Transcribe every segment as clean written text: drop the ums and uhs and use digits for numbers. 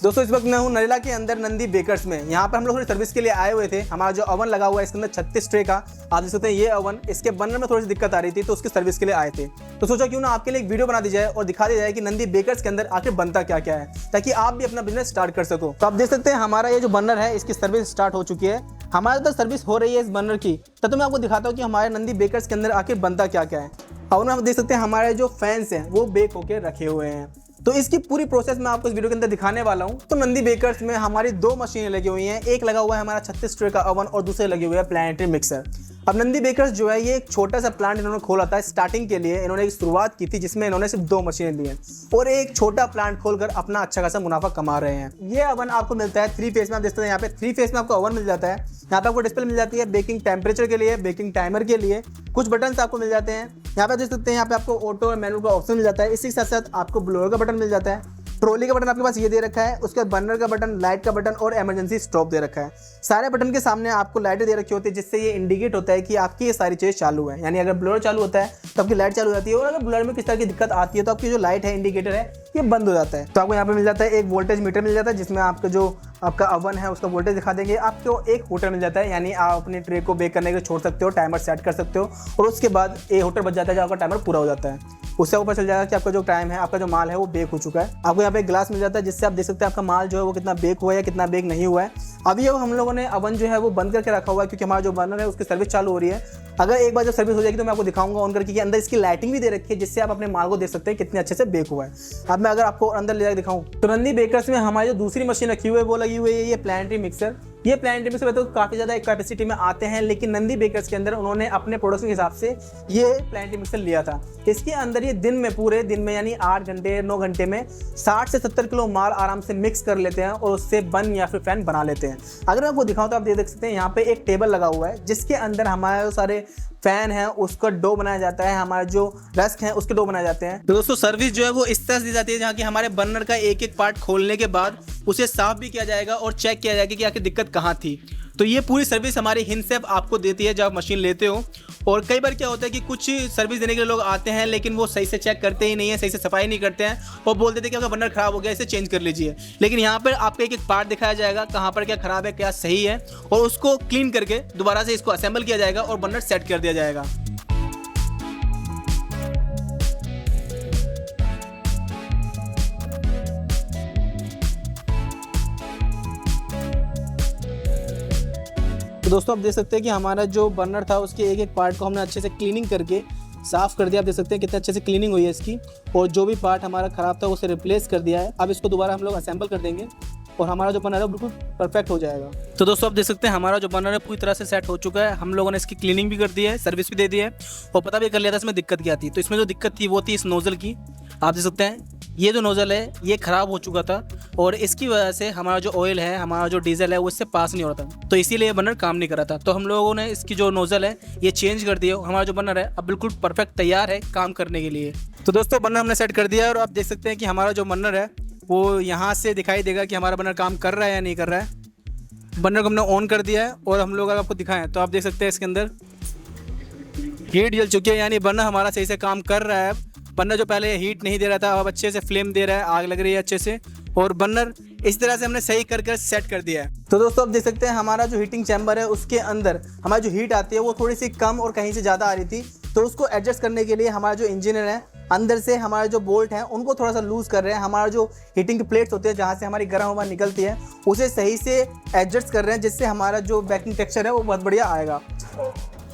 दोस्तों इस वक्त मैं हूँ नरेला के अंदर नंदी बेकर्स में। यहाँ पर हम लोग थोड़ी सर्विस के लिए आए हुए थे। हमारा जो ओवन लगा हुआ है इसके अंदर 36 ट्रे का आप देख सकते हैं। ये ओवन इसके बनने में थोड़ी सी दिक्कत आ रही थी तो उसकी सर्विस के लिए आए थे। तो सोचा क्यों ना आपके लिए एक वीडियो बना दी जाए और दिखा दिया जाए कि नंदी बेकर्स के अंदर आखिर बनता क्या क्या है, ताकि आप भी अपना बिजनेस स्टार्ट कर सको। तो आप देख सकते हैं हमारा ये जो बर्नर है इसकी सर्विस स्टार्ट हो चुकी है। हमारे तो सर्विस हो रही है इस बर्नर की। तो मैं आपको दिखाता हूँ कि हमारे नंदी बेकर्स के अंदर आखिर बनता क्या क्या है। और आप देख सकते हैं हमारे जो फैंस हैं वो बेक होके रखे हुए हैं। तो इसकी पूरी प्रोसेस मैं आपको इस वीडियो के अंदर दिखाने वाला हूं। तो नंदी बेकर्स में हमारी दो मशीनें लगी हुई हैं। एक लगा हुआ है हमारा 36 ट्रे का ओवन और दूसरे लगे हुए है प्लानिटरी मिक्सर। अब नंदी बेकर्स जो है ये एक छोटा सा प्लांट इन्होंने खोला था स्टार्टिंग के लिए। इन्होंने एक शुरुआत की थी जिसमें इन्होंने सिर्फ 2 मशीनें ली हैं और एक छोटा प्लांट खोलकर अपना अच्छा खासा मुनाफा कमा रहे हैं। ये ओवन आपको मिलता है 3 फेस में। आप देखते हैं यहाँ पे 3 फेस में आपको ओवन मिल जाता है। यहाँ पे आपको डिस्प्ले मिल जाती है बेकिंग टेम्परेचर के लिए, बेकिंग टाइमर के लिए, कुछ बटन आपको मिल जाते हैं। यहाँ पे देख सकते हैं यहाँ पे आपको ऑटो और मैनुअल का ऑप्शन मिल जाता है। इसी के साथ साथ आपको ब्लोअर का बटन मिल जाता है, ट्रॉली का बटन आपके पास ये दे रखा है, उसके बाद बर्नर का बटन, लाइट का बटन और इमरजेंसी स्टॉप दे रखा है। सारे बटन के सामने आपको लाइटें दे रखी होती है जिससे ये इंडिकेट होता है कि आपकी ये सारी चीज़ चालू है। यानी अगर ब्लोअर चालू होता है तो आपकी लाइट चालू हो जाती है और अगर ब्लोअर में किस तरह की दिक्कत आती है तो आपकी जो लाइट है इंडिकेटर है ये बंद हो जाता है। तो आपको यहाँ पे मिल जाता है एक वोल्टेज मीटर मिल जाता है जिसमें आपका जो आपका ओवन है उसका वोल्टेज दिखा देंगे। आपको एक होटर मिल जाता है, यानी आप अपने ट्रे को बेक करने के लिए छोड़ सकते हो, टाइमर सेट कर सकते हो और उसके बाद एक होटर बच जाता है जब आपका टाइमर पूरा हो जाता है। उससे ऊपर चल जाएगा कि आपका जो टाइम है, आपका जो माल है वो बेक हो चुका है। आपको यहाँ पे ग्लास मिल जाता है जिससे आप देख सकते हैं आपका माल जो है वो कितना बेक हुआ है या कितना बेक नहीं हुआ है। अभी हम लोगों ने ओवन जो है वो बंद करके रखा हुआ है क्योंकि हमारा जो बर्नर है उसकी सर्विस चालू हो रही है। अगर एक बार जब सर्विस हो जाएगी तो मैं आपको दिखाऊंगा ऑन करके कि अंदर इसकी लाइटिंग भी दे रखी है जिससे आप अपने माल को देख सकते हैं कितने अच्छे से बेक हुआ है। अब मैं अगर आपको अंदर ले जाकर दिखाऊं तो नंदी बेकर्स में हमारी जो दूसरी मशीन रखी हुई है वो लगी हुई है ये प्लानिटरी मिक्सर। ये प्लानिटरी मिक्सर तो काफ़ी ज़्यादा एक कैपेसिटी में आते हैं, लेकिन नंदी बेकर्स के अंदर उन्होंने अपने प्रोडक्शन के हिसाब से ये प्लानिटरी मिक्सर लिया था। इसके अंदर ये दिन में, पूरे दिन में यानी 8 घंटे 9 घंटे में 60 से 70 किलो माल आराम से मिक्स कर लेते हैं और उससे बन या फिर फैन बना लेते हैं। अगर मैं आपको दिखाऊं तो आप देख सकते हैं यहाँ पे एक टेबल लगा हुआ है जिसके अंदर हमारे जो सारे फैन है उसका डो बनाया जाता है, हमारे जो रस्क है उसके डो बनाए जाते हैं। तो दोस्तों सर्विस जो है वो इस तरह से दी जाती है जहाँ की हमारे बर्नर का एक एक पार्ट खोलने के बाद उसे साफ भी किया जाएगा और चेक किया जाएगा कि आखिर दिक्कत कहाँ थी। तो ये पूरी सर्विस हमारी हिंसेप आपको देती है जब आप मशीन लेते हो। और कई बार क्या होता है कि कुछ सर्विस देने के लिए लोग आते हैं लेकिन वो सही से चेक करते ही नहीं है, सही से सफाई नहीं करते हैं और बोल देते हैं कि आपका बर्नर खराब हो गया, इसे चेंज कर लीजिए। लेकिन यहाँ पर आपको एक एक पार्ट दिखाया जाएगा कहाँ पर क्या खराब है, क्या सही है, और उसको क्लीन करके दोबारा से इसको असेंबल किया जाएगा और बर्नर सेट कर दिया जाएगा। तो दोस्तों आप देख सकते हैं कि हमारा जो बर्नर था उसके एक एक पार्ट को हमने अच्छे से क्लीनिंग करके साफ़ कर दिया। आप देख सकते हैं कितने अच्छे से क्लीनिंग हुई है इसकी, और जो भी पार्ट हमारा ख़राब था उसे रिप्लेस कर दिया है। अब इसको दोबारा हम लोग असेंबल कर देंगे और हमारा जो बर्नर है बिल्कुल परफेक्ट हो जाएगा। तो दोस्तों आप देख सकते हैं हमारा जो बर्नर है पूरी तरह से सेट हो चुका है। हम लोगों ने इसकी क्लीनिंग भी कर दी है, सर्विस भी दे दी है और पता भी कर लिया था इसमें दिक्कत क्या थी। तो इसमें जो दिक्कत थी वो थी इस नोज़ल की। आप देख सकते हैं ये जो नोज़ल है ये ख़राब हो चुका था और इसकी वजह से हमारा जो ऑयल है, हमारा जो डीजल है वो इससे पास नहीं हो रहा था, तो इसीलिए बर्नर काम नहीं कर रहा था। तो हम लोगों ने इसकी जो नोज़ल है ये चेंज कर दिया। हमारा जो बर्नर है अब बिल्कुल परफेक्ट तैयार है काम करने के लिए। तो दोस्तों बर्नर हमने सेट कर दिया है और आप देख सकते हैं कि हमारा जो बर्नर है वो यहाँ से दिखाई देगा कि हमारा बर्नर काम कर रहा है या नहीं कर रहा है। बर्नर को हमने ऑन कर दिया है और हम लोग अगर आपको दिखाएं तो आप देख सकते हैं इसके अंदर हीट जल चुकी है, यानी बर्नर हमारा सही से काम कर रहा है। बर्नर जो पहले हीट नहीं दे रहा था अब अच्छे से फ्लेम दे रहा है, आग लग रही है अच्छे से, और बर्नर इस तरह से हमने सही कर सेट कर दिया है। तो दोस्तों आप देख सकते हैं हमारा जो हीटिंग चैम्बर है उसके अंदर हमारी जो हीट आती है वो थोड़ी सी कम और कहीं से ज़्यादा आ रही थी। तो उसको एडजस्ट करने के लिए हमारा जो इंजीनियर है अंदर से हमारे जो बोल्ट हैं उनको थोड़ा सा लूज़ कर रहे हैं। हमारा जो हीटिंग की प्लेट्स होते हैं जहाँ से हमारी गर्म हवा निकलती है उसे सही से एडजस्ट कर रहे हैं जिससे हमारा जो बेकिंग टेक्सचर है वो बहुत बढ़िया आएगा।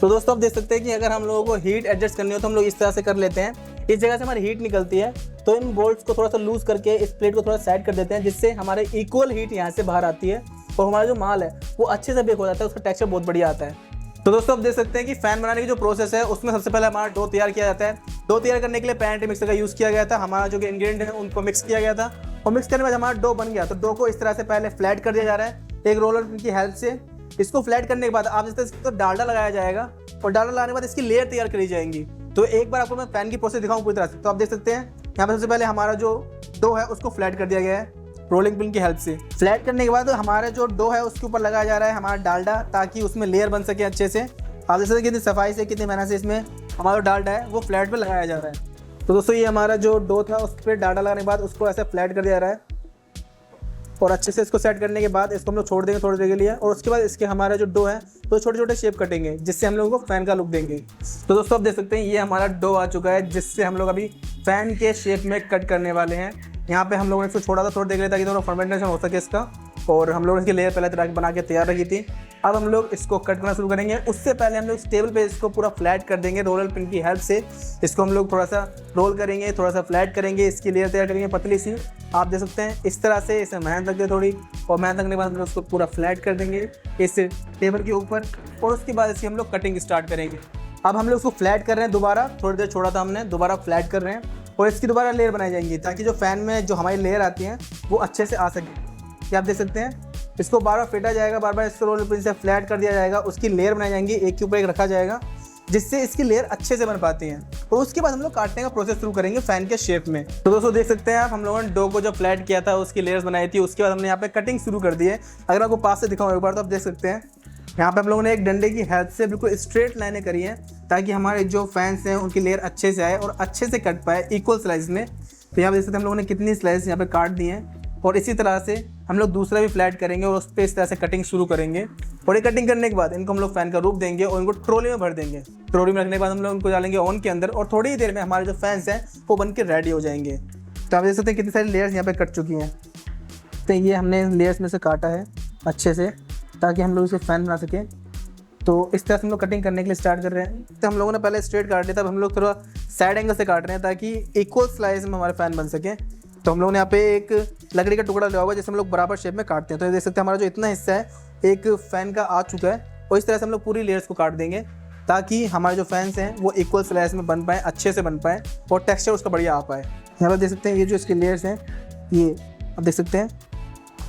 तो दोस्तों आप देख सकते हैं कि अगर हम लोगों को हीट एडजस्ट करनी हो तो हम लोग इस तरह से कर लेते हैं। इस जगह से हमारी हीट निकलती है तो इन बोल्ट्स को थोड़ा सा लूज़ करके इस प्लेट को थोड़ा साइड कर देते हैं जिससे हमारे इक्वल हीट यहाँ से बाहर आती है और हमारा जो माल है वो अच्छे से बेक हो जाता है, उसका टेक्सचर बहुत बढ़िया आता है। तो दोस्तों आप देख सकते हैं कि फ़ैन बनाने की जो प्रोसेस है उसमें सबसे पहले हमारा डो तैयार किया जाता है। डो तैयार करने के लिए प्लानिटरी मिक्सर का यूज़ किया गया था। हमारा जो इंग्रेडिएंट है उनको मिक्स किया गया था और मिक्स करने के बाद हमारा डो बन गया। तो डो को इस तरह से पहले फ्लैट कर दिया जा रहा है एक रोलर की हेल्प से। इसको फ्लैट करने के बाद आप जैसे इसको डालडा लगाया जाएगा और डालडा लगाने के बाद इसकी लेयर तैयार करी जाएंगी। तो एक बार आपको मैं पैन की प्रोसेस दिखाऊं पूरी तरह से। तो आप देख सकते हैं यहाँ पर सबसे पहले हमारा जो डो है उसको फ्लैट कर दिया गया है रोलिंग पिन की हेल्प से। फ्लैट करने के बाद हमारा जो डो है उसके ऊपर लगाया जा रहा है हमारा डालडा, ताकि उसमें लेयर बन सके अच्छे से। आप देख सकते हैं कितनी सफाई से, कितनी मेहनत से इसमें हमारा डालडा है वो फ्लैट पे लगाया जा रहा है। तो दोस्तों ये हमारा जो डो था उस पर डालडा लगाने के बाद उसको ऐसे फ्लैट कर दिया जा रहा है। और अच्छे से इसको सेट करने के बाद इसको हम लोग छोड़ देंगे थोड़ी देर के लिए। और उसके बाद इसके हमारा जो डो है तो छोटे छोटे शेप कटेंगे, जिससे हम लोगों को फ़ैन का लुक देंगे। तो दोस्तों आप देख सकते हैं ये हमारा डो आ चुका है, जिससे हम लोग अभी फ़ैन के शेप में कट करने वाले हैं। यहाँ पे हम लोगों ने इसको छोड़ा था थोड़ी देर के लिए ताकि थोड़ा फर्मेंटेशन हो सके इसका। और हम लोग इसकी लेयर पहले बना के तैयार रखी थी। अब हम लोग इसको कट करना शुरू करेंगे। उससे पहले हम लोग इस टेबल पे इसको पूरा फ्लैट कर देंगे रोलर पिन की हेल्प से। इसको हम लोग थोड़ा सा रोल करेंगे, थोड़ा सा फ्लैट करेंगे, इसकी लेयर तैयार करेंगे पतली सी। आप देख सकते हैं इस तरह से इसे मेहनत लगती है थोड़ी, और मेहनत लगने के बाद हम लोग उसको पूरा फ्लैट कर देंगे इस टेबल के ऊपर। और उसके बाद इसकी हम लोग कटिंग स्टार्ट करेंगे। अब हम लोग उसको फ्लैट कर रहे हैं दोबारा, थोड़ी देर छोड़ा था हमने, दोबारा फ्लैट कर रहे हैं। और इसकी दोबारा लेयर बनाई जाएंगी ताकि जो फ़ैन में जो हमारी लेयर आती हैं वो अच्छे से आ सके। ये आप देख सकते हैं इसको बार बार फेंटा जाएगा, बार बार इसको रोलर पिन से फ्लैट कर दिया जाएगा, उसकी लेयर बनाई जाएंगी, एक के ऊपर एक रखा जाएगा, जिससे इसकी लेयर अच्छे से बन पाती हैं। और उसके बाद हम लोग काटने का प्रोसेस शुरू करेंगे फ़ैन के शेप में। तो दोस्तों देख सकते हैं आप, हम लोगों ने डो को जो फ्लैट किया था उसकी लेयर्स बनाई थी, उसके बाद हमने यहाँ पे कटिंग शुरू कर दी है। अगर आपको पास से दिखाऊँ एक बार तो आप देख सकते हैं यहाँ पे हम लोगों ने एक डंडे की हेल्प से बिल्कुल स्ट्रेट लाइनें करी हैं ताकि हमारे जो फैंस हैं उनकी लेयर अच्छे से आए और अच्छे से कट पाए इक्वल स्लाइस में। तो यहाँ पे देख सकते हैं हम लोगों ने कितनी स्लाइस यहाँ पे काट दी हैं। और इसी तरह से हम लोग दूसरा भी फ्लैट करेंगे और उस पर इस तरह से कटिंग शुरू करेंगे। और ये कटिंग करने के बाद इनको हम लोग फ़ैन का रूप देंगे और इनको ट्रॉली में भर देंगे। ट्रॉली में रखने के बाद हम लोग उनको डालेंगे ओवन के अंदर और थोड़ी ही देर में हमारे जो फैंस हैं वो बन के रेडी हो जाएंगे। तो आप देख सकते हैं कितनी सारी लेयर्स यहाँ पे कट चुकी हैं। तो ये हमने लेयर्स में से काटा है अच्छे से ताकि हम लोग इसे फ़ैन बना सकें। तो इस तरह से हम लोग कटिंग करने के लिए स्टार्ट कर रहे हैं। तो हम लोगों ने पहले स्ट्रेट काट लिया, तब हम लोग थोड़ा साइड एंगल से काट रहे हैं ताकि इक्वल स्लाइस में हमारे फ़ैन बन सके। तो हम लोगों ने यहाँ पे एक लकड़ी का टुकड़ा लिया हुआ है जिसे हम लोग बराबर शेप में काटते हैं। तो ये देख सकते हैं हमारा जो इतना हिस्सा है एक फ़ैन का आ चुका है। और इस तरह से हम लोग पूरी लेयर्स को काट देंगे ताकि हमारे जो फैंस हैं वो इक्वल स्लाइस में बन पाएँ, अच्छे से बन पाएँ और टेक्सचर उसका बढ़िया आ पाए। यहाँ पर देख सकते हैं ये जो इसके लेयर्स हैं ये आप देख सकते हैं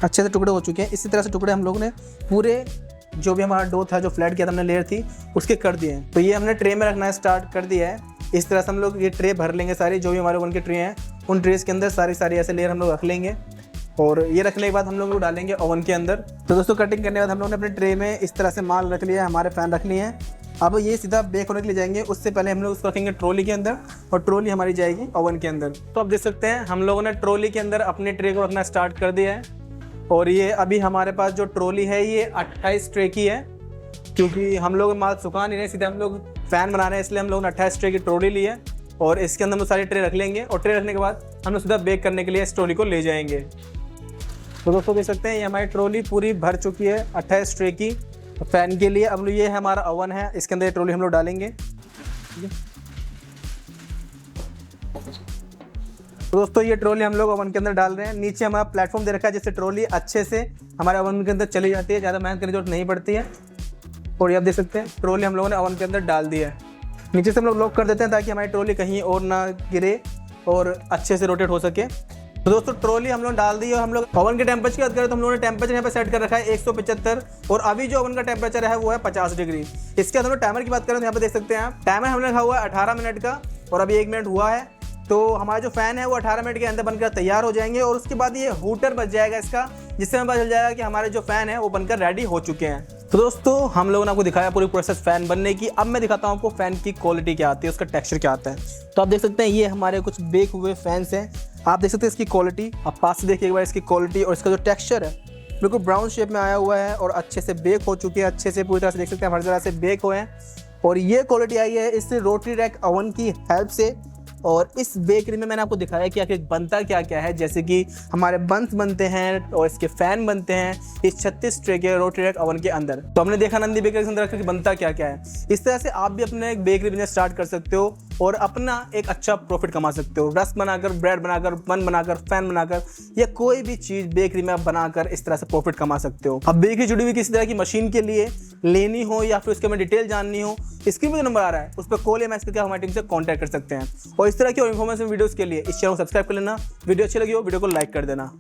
अच्छे से टुकड़े हो चुके हैं। इसी तरह से टुकड़े हम लोगों ने पूरे जो भी हमारा डो था जो फ्लैट किया था हमने लेयर थी उसके कर दिए हैं। तो ये हमने ट्रे में रखना स्टार्ट कर दिया है। इस तरह से हम लोग ये ट्रे भर लेंगे सारी, जो भी हमारे ओवन के ट्रे हैं उन ट्रेस के अंदर सारी ऐसे लेयर हम लोग रख लेंगे। और ये रखने के बाद हम लोग डालेंगे ओवन के अंदर। तो दोस्तों कटिंग करने के बाद हम लोगों ने अपने ट्रे में इस तरह से माल रख लिया है, हमारे फ़ैन रख लिए हैं। अब ये सीधा बेक होने के लिए जाएंगे। उससे पहले हम लोग उसको रखेंगे ट्रॉली के अंदर और ट्रॉली हमारी जाएगी ओवन के अंदर। तो आप देख सकते हैं हम लोगों ने ट्रॉली के अंदर अपने ट्रे को रखना स्टार्ट कर दिया है। और ये अभी हमारे पास जो ट्रॉली है ये 28 ट्रे की है, क्योंकि हम लोग माल सुखा नहीं रहे, सीधे हम लोग फ़ैन बना रहे हैं, इसलिए हम लोगों ने 28 ट्रे की ट्रॉली ली है। और इसके अंदर हम लोग सारी ट्रे रख लेंगे और ट्रे रखने के बाद हम लोग सीधा बेक करने के लिए इस ट्रॉली को ले जाएंगे। तो दोस्तों देख सकते हैं ये हमारी ट्रॉली पूरी भर चुकी है 28 ट्रे की फ़ैन के लिए। अब ये हमारा ओवन है, इसके अंदर ये ट्रॉली हम लोग डालेंगे। तो दोस्तों ये ट्रॉली हम लोग ओवन के अंदर डाल रहे हैं। नीचे हमारा प्लेटफॉर्म दे रखा है जिससे ट्रॉली अच्छे से हमारे ओवन के अंदर चली जाती है, ज़्यादा मेहनत करने की जरूरत नहीं पड़ती है। और ये आप देख सकते हैं ट्रॉली हम लोगों ने ओवन के अंदर डाल दी है। नीचे से हम लोग लॉक कर देते हैं ताकि हमारी ट्रॉली कहीं और ना गिरे और अच्छे से रोटेट हो सके। तो दोस्तों ट्रॉली हम लोग डाल दी और हम लोग ओवन के टेम्परेचर की बात करें तो हम लोगों ने टेम्परेचर यहाँ पे सेट कर रखा है 175 और अभी जो ओवन का टेम्परेचर है वो है 50 डिग्री। इसके बाद हम लोग टाइमर की बात करें तो यहाँ पे देख सकते हैं आप टाइमर हमने रखा हुआ है 18 मिनट का और अभी 1 मिनट हुआ है। तो हमारा जो फ़ैन है वो 18 मिनट के अंदर बनकर तैयार हो जाएंगे और उसके बाद ये हूटर बच जाएगा इसका, जिससे हमें पता चल जाएगा कि हमारे जो फ़ैन है वो बनकर रेडी हो चुके हैं। तो दोस्तों हम लोगों ने आपको दिखाया पूरी प्रोसेस फ़ैन बनने की। अब मैं दिखाता हूँ आपको फ़ैन की क्वालिटी क्या आती है, उसका टेक्सचर क्या आता है। तो आप देख सकते हैं ये हमारे कुछ बेक हुए फैंस हैं। आप देख सकते हैं इसकी क्वालिटी, आप पास से देखिए एक बार इसकी क्वालिटी और इसका जो टेक्सचर है बिल्कुल ब्राउन शेप में आया हुआ है और अच्छे से बेक हो चुकी है, अच्छे से पूरी तरह से देख सकते हैं हर तरह से बेक हुए हैं। और ये क्वालिटी आई है इस रोटरी रैक ओवन की हेल्प से। और इस बेकरी में मैंने आपको दिखाया कि आखिर बनता क्या क्या है, जैसे कि हमारे बंस बनते हैं और इसके फ़ैन बनते हैं इस 36 ट्रे के रोटरी रैक ओवन के अंदर। तो हमने देखा नंदी बेकरी के अंदर कि बनता क्या क्या है। इस तरह से आप भी अपने एक बेकरी बिजनेस स्टार्ट कर सकते हो और अपना एक अच्छा प्रॉफिट कमा सकते हो। रस्क बनाकर, ब्रेड बनाकर, बन बनाकर, फ़ैन बनाकर या कोई भी चीज़ बेकरी में आप बनाकर इस तरह से प्रॉफिट कमा सकते हो। अब बेकरी जुड़ी हुई किसी तरह की मशीन के लिए लेनी हो या फिर उसके में डिटेल जाननी हो, स्क्रीन पर जो नंबर आ रहा है उस पर कॉल या मैसेज करके हमारी टीम से कॉन्टैक्ट कर सकते हैं। और इस तरह की और इन्फॉर्मेशन वीडियोस के लिए इस चैनल को सब्सक्राइब कर लेना। वीडियो अच्छी लगी हो वीडियो को लाइक कर देना।